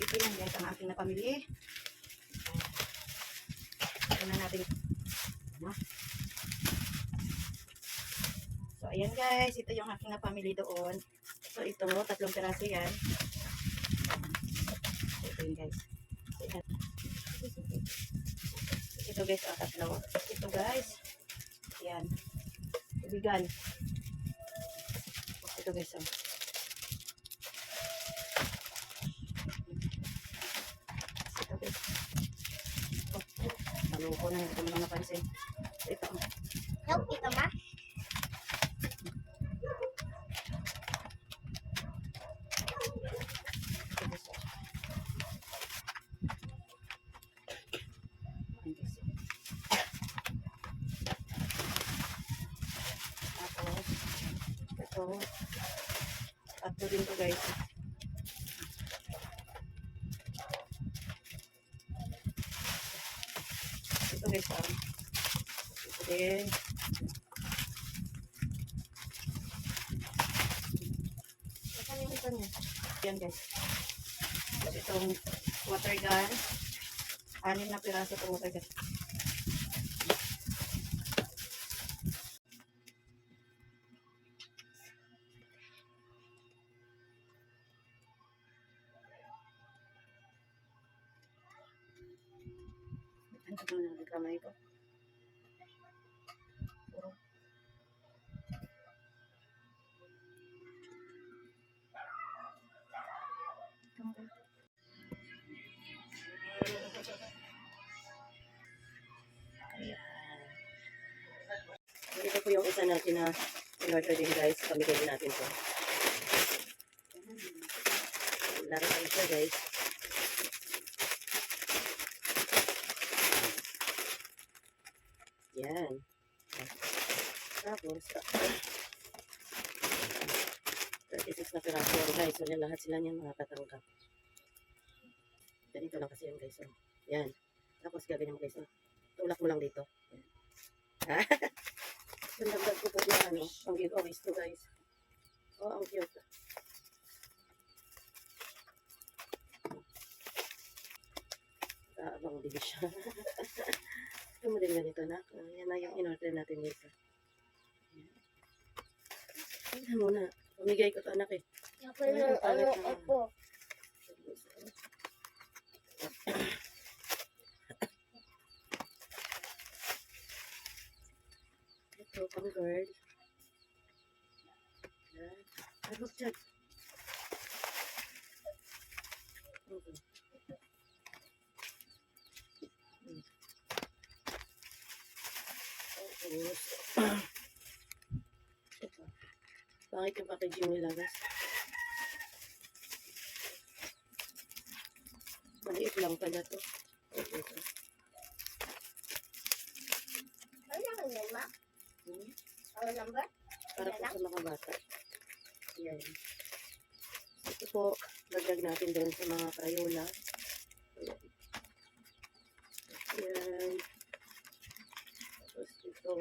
ito yan guys, ang aking napamili. Ito na natin. So, ayan guys, ito yung aking napamili doon. So, ito, 3 piraso yan. So, ito yun guys. So, ayan. Ito guys, 3. Ito guys, ayan. Tubigan. Ito guys, oh. Ito guys. Oh, maluko na, hindi ko naman napansin. Ito. Help ito ma? Ito. Tatlo din to guys. Ito guys. Ito din. Saan yung isa niya? Yan guys. Tapos itong water gun. 6 na piraso itong water gun. Ito na ang kamay ko. Ito po yung isa natin na in-order din guys. Pamigay din natin po. Laro tayo siya guys. Yan. Tapos, 36 na piraso yan guys. So, lahat sila niyan makakatanggap. Ganito lang kasi yan guys. So, yan. Tapos, gagawin mo guys. So, tulak mo lang dito. Yan. Nagdag ko po yung ano, ang giveaways to guys. Oh, ang cute. Kaabang din siya. Ito mo din ganito na. Yan na yung in-order natin guys. Tingnan mo na. Pamigay ko to anak eh. Ako. Ito, pang girl. Yan. Ay, huwag dyan. Okay. Tapos, ito. Bakit yung packaging nila, guys? Maliit lang pala to. Ito. Ano naman yan ma? Ano number? Para po sa mga bata. Yan. Ito po, lagdag natin doon sa mga Crayola. Yan. Tapos ito.